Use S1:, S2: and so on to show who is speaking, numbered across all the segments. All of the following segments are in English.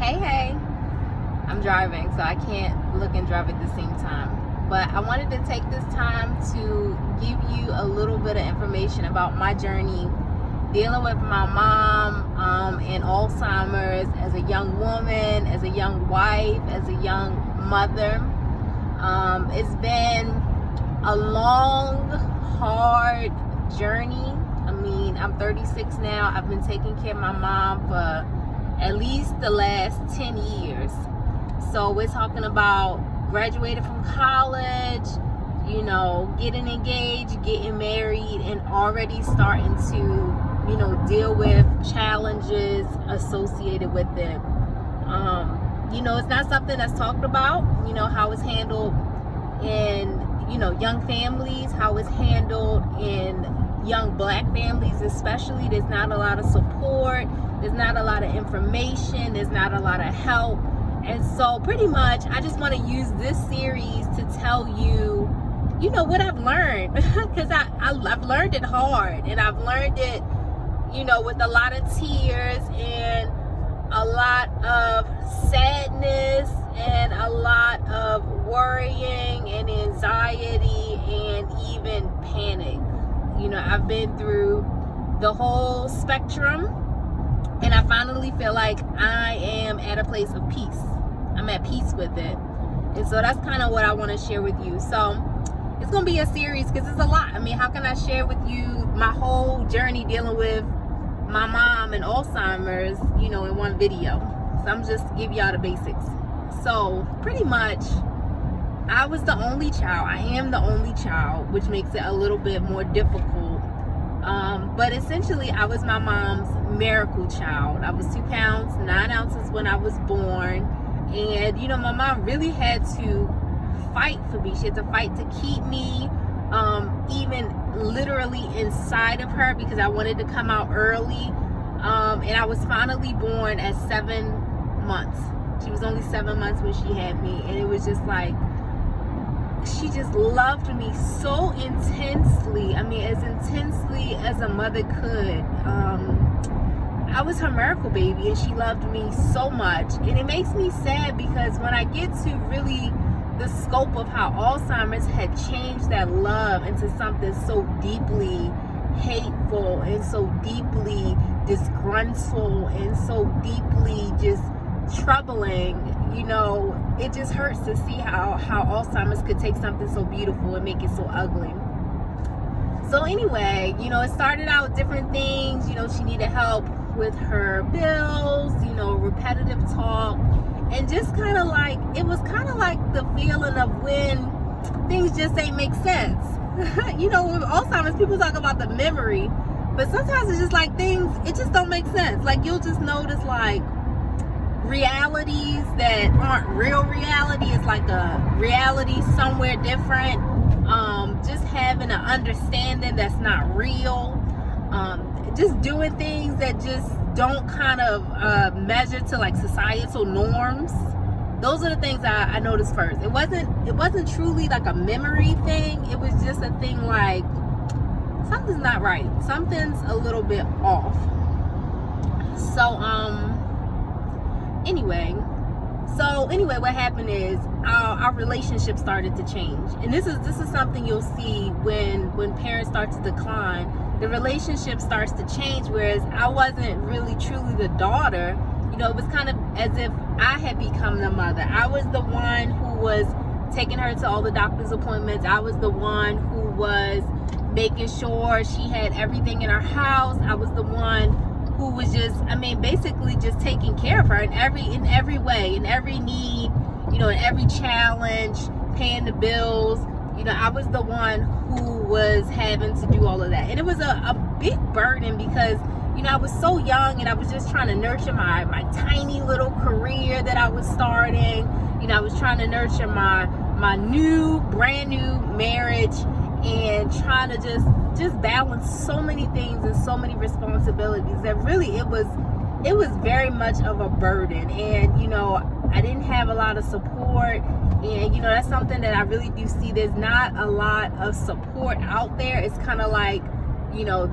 S1: Hey, I'm driving, so I can't look and drive at the same time. But I wanted to take this time to give you a little bit of information about my journey dealing with my mom and Alzheimer's as a young woman, as a young wife, as a young mother. It's been a long, hard journey. I mean, I'm 36 now. I've been taking care of my mom for at least the last 10 years. So we're talking about graduating from college, getting engaged, getting married, and already starting to, deal with challenges associated with it. It's not something that's talked about, how it's handled in, young families, how it's handled in young Black families especially. There's not a lot of support, there's not a lot of information, there's not a lot of help. And so pretty much I just want to use this series to tell you, what I've learned, because I've learned it hard, and I've learned it, with a lot of tears and a lot of sadness and a lot of worrying and anxiety and even panic. I've been through the whole spectrum, and I finally feel like I am at a place of peace. I'm at peace with it. And so that's kind of what I want to share with you. So it's going to be a series because it's a lot. I mean, how can I share with you my whole journey dealing with my mom and Alzheimer's, in one video? So I'm just give y'all the basics. So pretty much I was the only child. I am the only child, which makes it a little bit more difficult. But essentially, I was my mom's miracle child. I was 2 pounds, 9 ounces when I was born. And, my mom really had to fight for me. She had to fight to keep me, even literally inside of her, because I wanted to come out early. And I was finally born at 7 months. She was only 7 months when she had me. And it was just like, she just loved me so intensely. I mean, as intensely as a mother could. I was her miracle baby, and she loved me so much. And it makes me sad because when I get to really the scope of how Alzheimer's had changed that love into something so deeply hateful and so deeply disgruntled and so deeply just troubling, it just hurts to see how Alzheimer's could take something so beautiful and make it so ugly. So anyway, it started out different things. She needed help with her bills, repetitive talk, and just kind of like, it was kind of like the feeling of when things just ain't make sense. With Alzheimer's, people talk about the memory, but sometimes it's just like things, it just don't make sense. Like, you'll just notice like realities that aren't real reality. It's like a reality somewhere different. Just having an understanding that's not real. Just doing things that just don't kind of measure to like societal norms. Those are the things I noticed first. It wasn't truly like a memory thing. It was just a thing like, something's not right. Something's a little bit off. So anyway, what happened is our relationship started to change. And this is something you'll see when parents start to decline. The relationship starts to change, whereas I wasn't really truly the daughter. It was kind of as if I had become the mother. I was the one who was taking her to all the doctor's appointments. I was the one who was making sure she had everything in her house. I was the one who was just, basically just taking care of her in every way, in every need, in every challenge, paying the bills. I was the one who was having to do all of that. And it was a big burden because, I was so young, and I was just trying to nurture my tiny little career that I was starting. I was trying to nurture my brand new marriage, and trying to just balance so many things and so many responsibilities that really it was very much of a burden. And I didn't have a lot of support, and that's something that I really do see. There's not a lot of support out there. It's kind of like,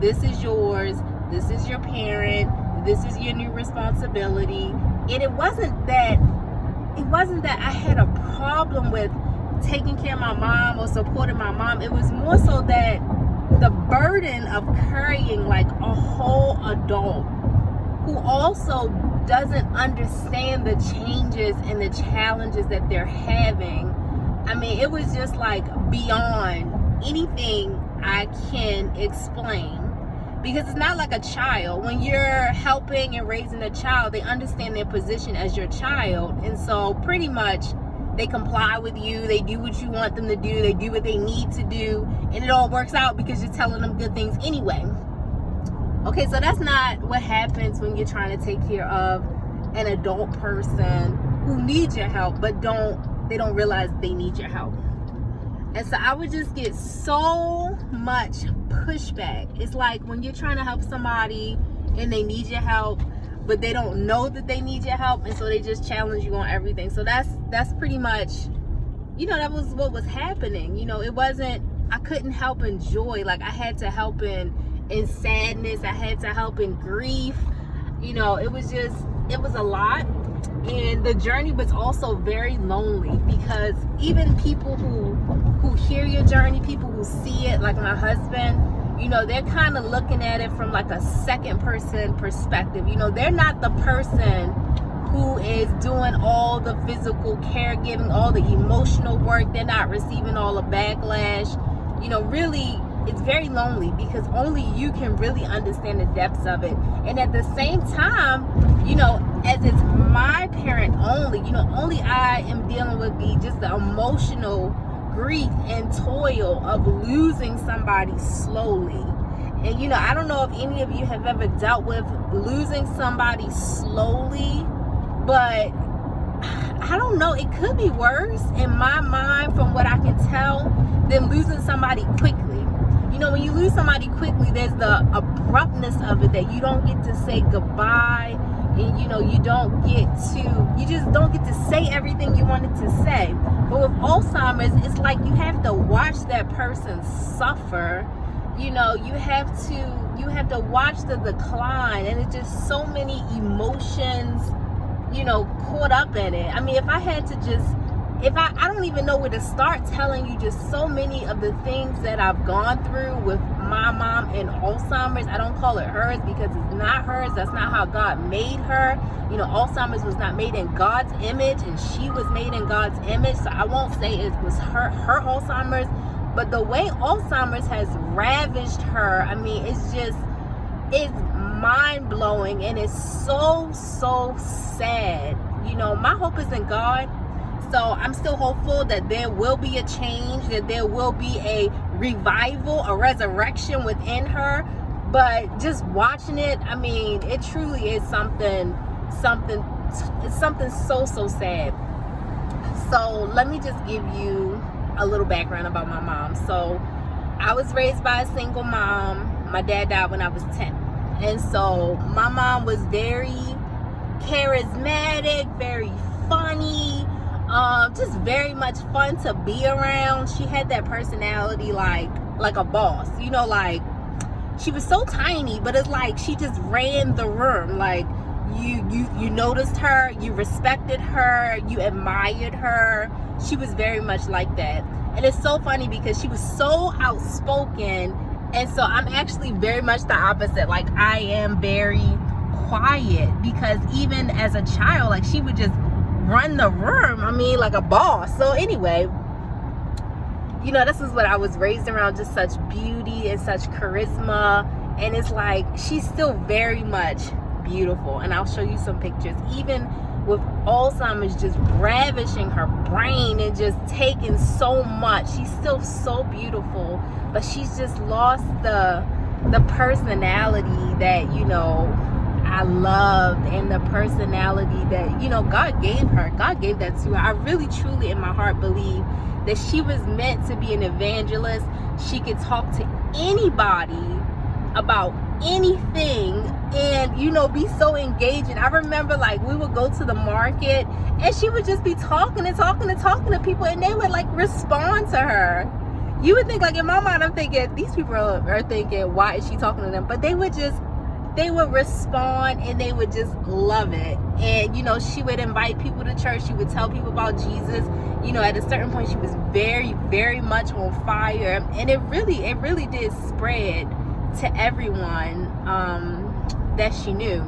S1: this is yours, this is your parent, this is your new responsibility. And it wasn't that I had a problem with taking care of my mom or supporting my mom. It was more so that the burden of carrying like a whole adult who also doesn't understand the changes and the challenges that they're having. I mean, it was just like beyond anything I can explain, because it's not like a child. When you're helping and raising a child, they understand their position as your child, and so pretty much they comply with you. They do what you want them to do. They do what they need to do, and it all works out because you're telling them good things anyway. Okay, so that's not what happens when you're trying to take care of an adult person who needs your help, but they don't realize they need your help. And so I would just get so much pushback. It's like when you're trying to help somebody and they need your help, but they don't know that they need your help, and so they just challenge you on everything. So that's pretty much, that was what was happening. It wasn't, I couldn't help in joy. Like, I had to help in sadness. I had to help in grief. It was a lot. And the journey was also very lonely, because even people who hear your journey, people who see it, like my husband, they're kind of looking at it from like a second person perspective. They're not the person who is doing all the physical caregiving, all the emotional work. They're not receiving all the backlash. Really, it's very lonely, because only you can really understand the depths of it. And at the same time, as it's my parent only, only I am dealing with just the emotional grief and toil of losing somebody slowly. And I don't know if any of you have ever dealt with losing somebody slowly, but I don't know, it could be worse in my mind, from what I can tell, than losing somebody quickly. When you lose somebody quickly, there's the abruptness of it, that you don't get to say goodbye, and you just don't get to say everything you wanted to say. But with Alzheimer's, it's like you have to watch that person suffer. You have to watch the decline, and it's just so many emotions, caught up in it. I mean, if I had to I don't even know where to start telling you just so many of the things that I've gone through with my mom and Alzheimer's. I don't call it hers, because it's not hers. That's not how God made her. Alzheimer's was not made in God's image, and she was made in God's image. So I won't say it was her Alzheimer's, but the way Alzheimer's has ravaged her, I mean, it's mind-blowing, and it's so sad. My hope is in God. So I'm still hopeful that there will be a change, that there will be a revival, a resurrection within her. But just watching it, I mean, it truly is something so sad. So let me just give you a little background about my mom. So I was raised by a single mom. My dad died when I was 10. And so my mom was very charismatic, very funny, just very much fun to be around. She had that personality like a boss, like she was so tiny, but it's like she just ran the room. Like you noticed her, you respected her, you admired her. She was very much like that. And it's so funny because she was so outspoken, and so I'm actually very much the opposite. Like, I am very quiet, because even as a child, like, she would just run the room, I mean, like a boss. So anyway, this is what I was raised around, just such beauty and such charisma. And it's like, she's still very much beautiful, and I'll show you some pictures. Even with Alzheimer's just ravishing her brain and just taking so much, she's still so beautiful, but she's just lost the personality that I loved, and the personality that God gave her. God gave that to her. I really truly in my heart believe that she was meant to be an evangelist. She could talk to anybody about anything, and be so engaging. I remember, like, we would go to the market, and she would just be talking to people, and they would like respond to her. You would think, like, in my mind, I'm thinking these people are thinking, why is she talking to them? But they would just they would respond and they would just love it. And she would invite people to church. She would tell people about Jesus. At a certain point, she was very, very much on fire, and it really did spread to everyone that she knew.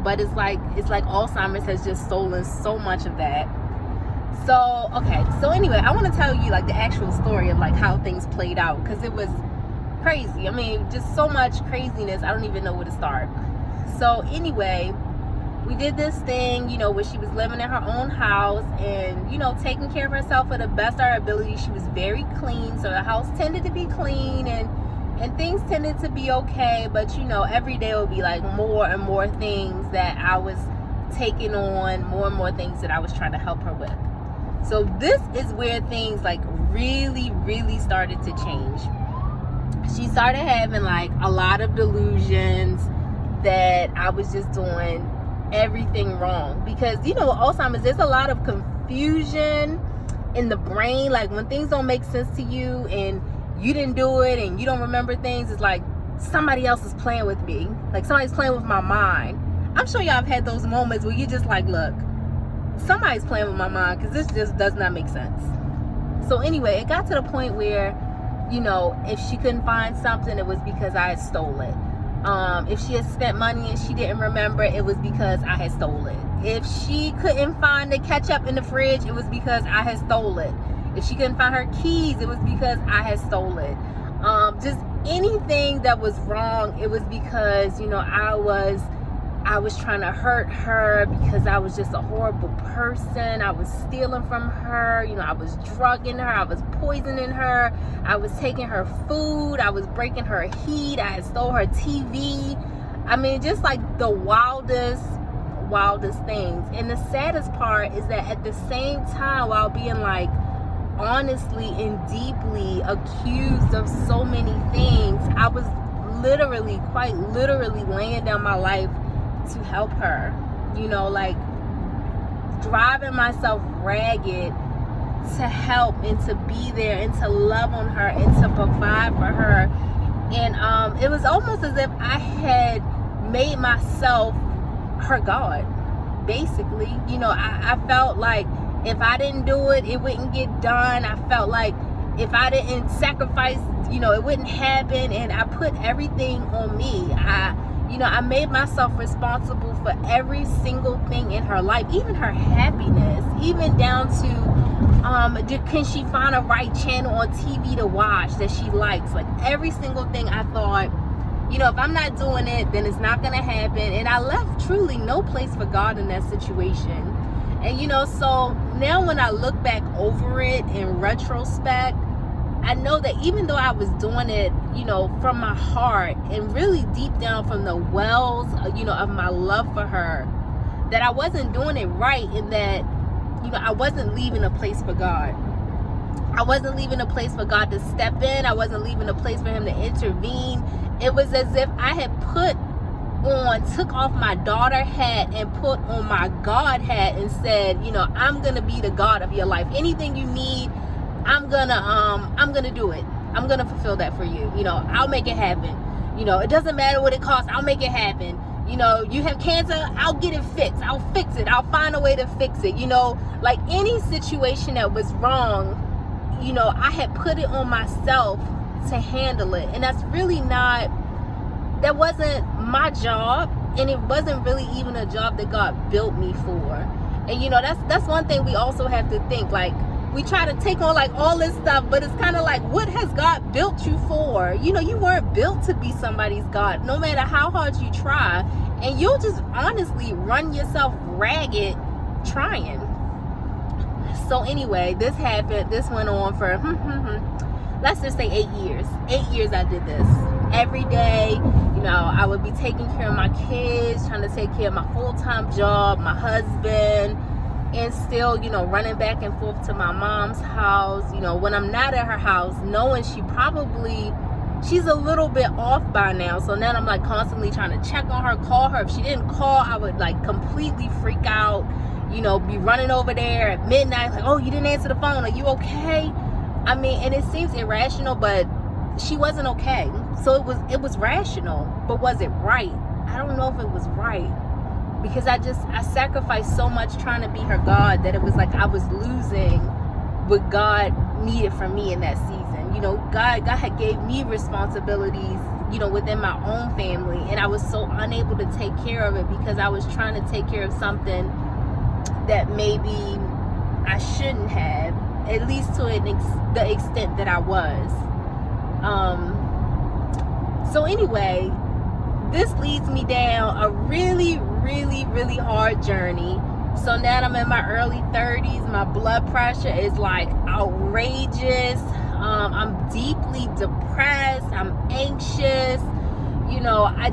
S1: But it's like Alzheimer's has just stolen so much of that. So anyway, I want to tell you like the actual story of like how things played out, because it was crazy. I mean, just so much craziness. I don't even know where to start. So anyway, we did this thing, where she was living in her own house and, taking care of herself to the best of her ability. She was very clean, so the house tended to be clean and things tended to be okay. But, every day would be like more and more things that I was taking on, more and more things that I was trying to help her with. So this is where things like really, really started to change. She started having like a lot of delusions that I was just doing everything wrong, because Alzheimer's, there's a lot of confusion in the brain. Like when things don't make sense to you and you didn't do it and you don't remember things, it's like somebody else is playing with me, like somebody's playing with my mind. I'm sure y'all have had those moments where you just like, look, somebody's playing with my mind, because this just does not make sense. So anyway, it got to the point where if she couldn't find something, it was because I had stole it. If she had spent money and she didn't remember, it was because I had stole it. If she couldn't find the ketchup in the fridge, it was because I had stole it. If she couldn't find her keys, it was because I had stole it. Just anything that was wrong, it was because I was trying to hurt her, because I was just a horrible person. I was stealing from her. I was drugging her. I was poisoning her. I was taking her food. I was breaking her heat. I had stole her TV. I mean, just like the wildest things. And the saddest part is that at the same time, while being like honestly and deeply accused of so many things, I was quite literally laying down my life to help her, like driving myself ragged to help and to be there and to love on her and to provide for her. And it was almost as if I had made myself her God, basically. I felt like if I didn't do it, it wouldn't get done. I felt like if I didn't sacrifice, it wouldn't happen. And I put everything on me. I made myself responsible for every single thing in her life, even her happiness, even down to can she find a right channel on TV to watch that she likes. Like every single thing, I thought, if I'm not doing it, then it's not going to happen. And I left truly no place for God in that situation. And so now when I look back over it in retrospect, I know that even though I was doing it, from my heart and really deep down from the wells, of my love for her, that I wasn't doing it right, and that, I wasn't leaving a place for God. I wasn't leaving a place for God to step in. I wasn't leaving a place for him to intervene. It was as if I had took off my daughter hat and put on my God hat and said, I'm going to be the God of your life. Anything you need, I'm gonna do it. I'm gonna fulfill that for you. I'll make it happen. It doesn't matter what it costs. I'll make it happen. You have cancer, I'll get it fixed. I'll fix it. I'll find a way to fix it. Like any situation that was wrong, I had put it on myself to handle it. And that wasn't my job. And it wasn't really even a job that God built me for. And that's one thing we also have to think. Like, we try to take on like all this stuff, but it's kind of like, what has God built you for? You weren't built to be somebody's God, no matter how hard you try. And you'll just honestly run yourself ragged trying. So anyway, this happened. This went on for, let's just say 8 years. 8 years I did this. Every day, I would be taking care of my kids, trying to take care of my full-time job, my husband, and still, running back and forth to my mom's house, when I'm not at her house, knowing she's a little bit off by now. So now I'm like constantly trying to check on her, call her. If she didn't call, I would like completely freak out, be running over there at midnight, like, oh, you didn't answer the phone. Are you okay? I mean, and it seems irrational, but she wasn't okay. So it was rational, but was it right? I don't know if it was right, because I sacrificed so much trying to be her God that it was like I was losing what God needed from me in that season. You know, God had gave me responsibilities, you know, within my own family, and I was so unable to take care of it because I was trying to take care of something that maybe I shouldn't have, at least to the extent that I was. So anyway, this leads me down a really, really, really hard journey. So now that I'm in my early 30s, my blood pressure is like outrageous. I'm deeply depressed. I'm anxious. You know, I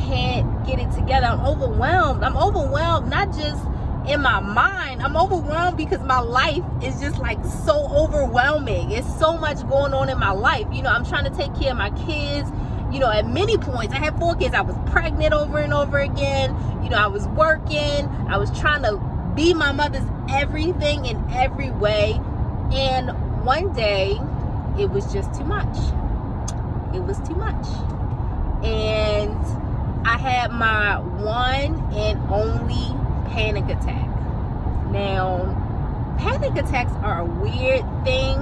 S1: can't get it together. I'm overwhelmed. I'm overwhelmed, not just in my mind. I'm overwhelmed because my life is just like so overwhelming. It's so much going on in my life. You know, I'm trying to take care of my kids. You know, at many points, I had 4 kids. I was pregnant over and over again. You know, I was working. I was trying to be my mother's everything in every way. And one day, it was just too much. It was too much. And I had my one and only panic attack. Now, panic attacks are a weird thing,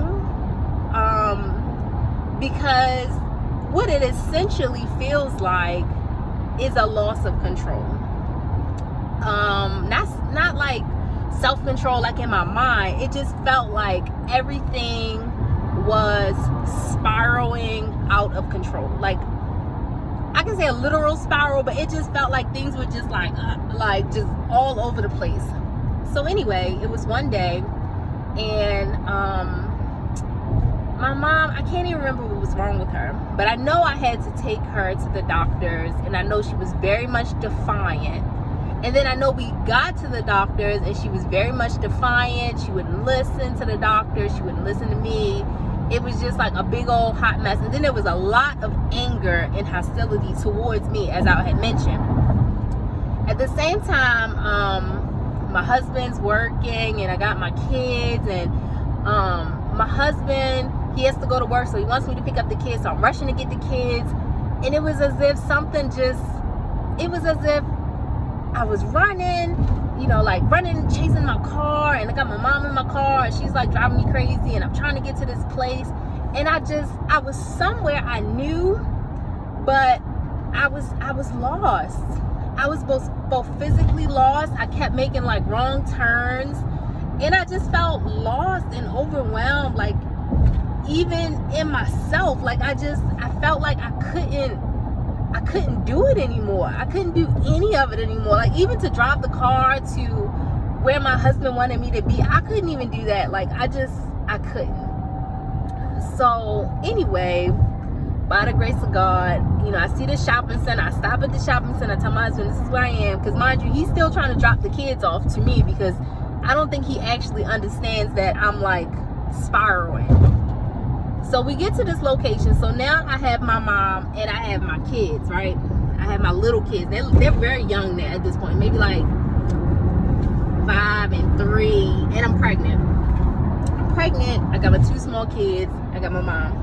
S1: because what it essentially feels like is a loss of control. Not like self-control like in my mind. It just felt like everything was spiraling out of control. Like, I can say a literal spiral, but it just felt like things were just like just all over the place. So anyway, it was one day, and my mom, I can't even remember what was wrong with her, but I know I had to take her to the doctors, and I know she was very much defiant. And then I know we got to the doctors, and she was very much defiant. She wouldn't listen to the doctors. She wouldn't listen to me. It was just like a big old hot mess. And then there was a lot of anger and hostility towards me, as I had mentioned. At the same time, my husband's working, and I got my kids, and my husband, he has to go to work, so he wants me to pick up the kids, so I'm rushing to get the kids. And it was as if it was as if I was running, you know, like running, chasing my car, and I got my mom in my car, and she's like driving me crazy, and I'm trying to get to this place, and I was somewhere I knew, but I was lost. I was both physically lost. I kept making like wrong turns, and I just felt lost and overwhelmed, like even in myself. Like I felt like I couldn't do it anymore. I couldn't do any of it anymore. Like even to drive the car to where my husband wanted me to be, I couldn't even do that. Like I couldn't. So anyway, by the grace of God, you know, I see the shopping center. I stop at the shopping center. I tell my husband, this is where I am. Because mind you, he's still trying to drop the kids off to me, because I don't think he actually understands that I'm like spiraling. So we get to this location. So now I have my mom and I have my kids, right? I have my little kids. They're very young now at this point. Maybe like 5 and 3. And I'm pregnant. I got my 2 small kids. I got my mom.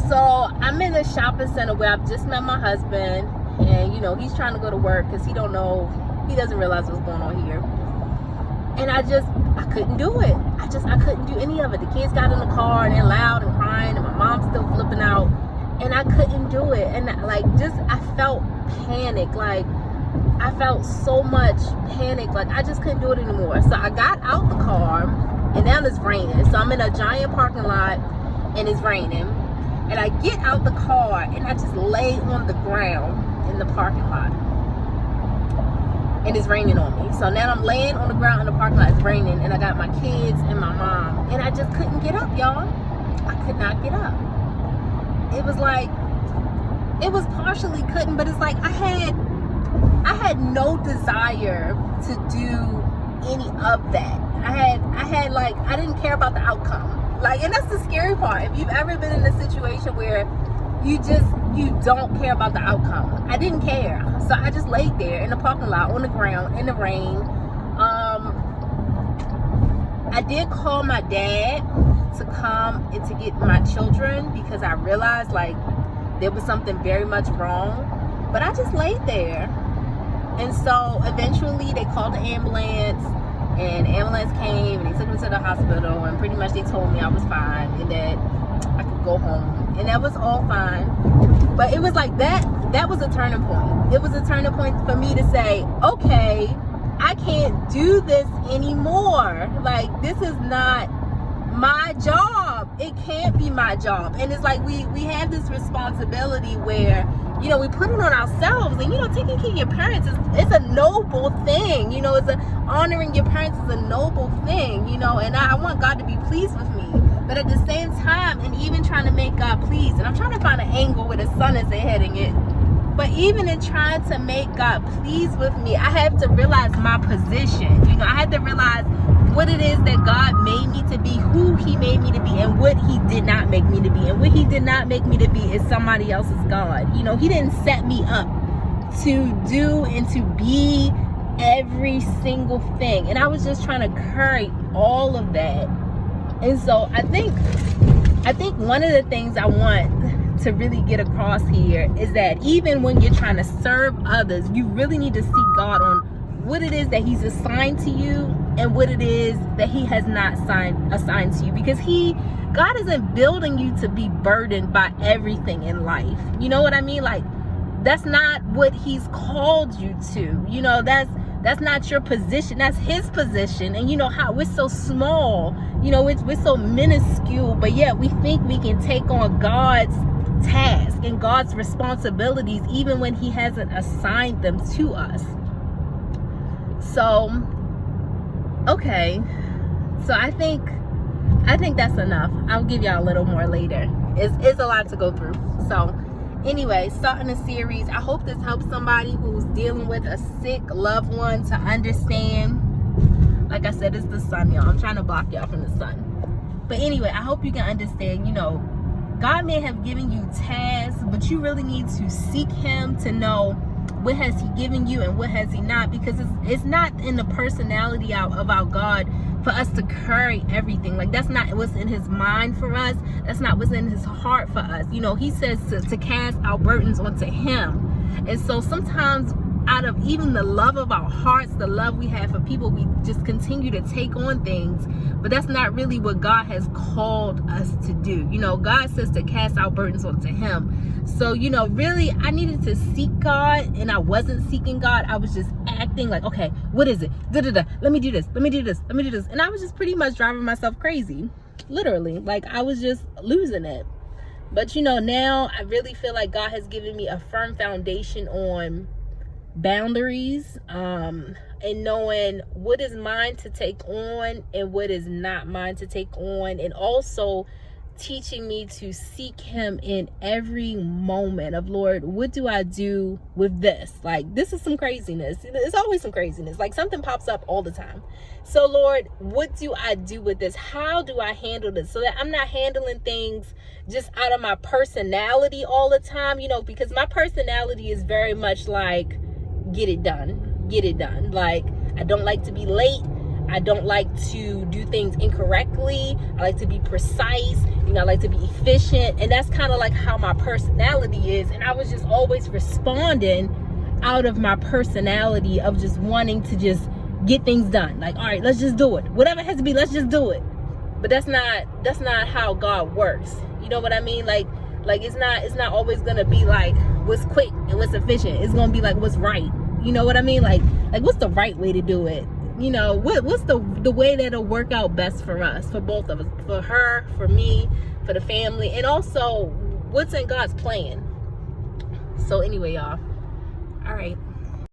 S1: So I'm in the shopping center where I've just met my husband. And, you know, he's trying to go to work because he doesn't realize what's going on here. And I couldn't do it. I couldn't do any of it. The kids got in the car and they're loud and crying, and my mom's still flipping out, and I couldn't do it. And like, I felt panic. Like I felt so much panic. Like I just couldn't do it anymore. So I got out the car, and now it's raining. So I'm in a giant parking lot, and it's raining. And I get out the car, and I just lay on the ground in the parking lot. And it's raining on me. So now I'm laying on the ground in the parking lot. It's raining, and I got my kids and my mom, and I just couldn't get up, y'all. I could not get up. It was like, it was partially couldn't, but it's like I had no desire to do any of that. I had like, I didn't care about the outcome. Like, and that's the scary part. If you've ever been in a situation where you don't care about the outcome. I didn't care. So I just laid there in the parking lot on the ground in the rain. I did call my dad to come and to get my children, because I realized like there was something very much wrong. But I just laid there. And so eventually they called the ambulance, and the ambulance came and they took me to the hospital, and pretty much they told me I was fine and that I could go home, and that was all fine. But it was like that was a turning point. It was a turning point for me to say, okay, I can't do this anymore. Like, this is not my job. It can't be my job. And it's like we have this responsibility where, you know, we put it on ourselves. And, you know, taking care of your parents it's a noble thing. You know, honoring your parents is a noble thing, you know, and I want God to be pleased with me. But at the same time, and even trying to make God pleased, and I'm trying to find an angle where the sun is heading it. But even in trying to make God pleased with me, I have to realize my position. You know, I had to realize what it is that God made me to be, who he made me to be, and what he did not make me to be. And what he did not make me to be is somebody else's God. You know, he didn't set me up to do and to be every single thing. And I was just trying to carry all of that. And so I think one of the things I want to really get across here is that even when you're trying to serve others, you really need to seek God on what it is that he's assigned to you and what it is that he has not assigned to you. Because God isn't building you to be burdened by everything in life. You know what I mean? Like, that's not what he's called you to. You know, that's not your position. That's his position. And you know how we're so small, you know, we're so minuscule, but yet we think we can take on God's task and God's responsibilities even when he hasn't assigned them to us. So, okay. So I think that's enough. I'll give y'all a little more later. It's a lot to go through. So anyway, starting a series. I hope this helps somebody who's dealing with a sick loved one to understand. Like I said, it's the sun, y'all. I'm trying to block y'all from the sun. But anyway, I hope you can understand, you know, God may have given you tasks, but you really need to seek him to know what has he given you and what has he not, because it's not in the personality of our God for us to carry everything. Like, that's not what's in his mind for us. That's not what's in his heart for us. You know, he says to cast our burdens onto him. And so sometimes out of even the love of our hearts, the love we have for people, we just continue to take on things, but that's not really what God has called us to do. You know, God says to cast our burdens onto him. So, you know, really I needed to seek God, and I wasn't seeking God. I was just acting like, okay, what is it? Let me do this. And I was just pretty much driving myself crazy, literally. Like, I was just losing it. But, you know, now I really feel like God has given me a firm foundation on boundaries, and knowing what is mine to take on and what is not mine to take on, and also teaching me to seek him in every moment of, Lord, what do I do with this? Like, this is some craziness. It's always some craziness. Like, something pops up all the time. So, Lord, what do I do with this? How do I handle this so that I'm not handling things just out of my personality all the time? You know, because my personality is very much like, get it done. Like, I don't like to be late. I don't like to do things incorrectly. I like to be precise. You know, I like to be efficient. And that's kind of like how my personality is. And I was just always responding out of my personality of just wanting to just get things done. Like, all right, let's just do it. Whatever it has to be, let's just do it. But that's not how God works. You know what I mean? Like it's not always gonna be like what's quick and what's efficient. It's gonna be like what's right. You know what I mean? Like what's the right way to do it? You know, what's the way that'll work out best for us, for both of us, for her, for me, for the family, and also what's in God's plan. So anyway, y'all. All right.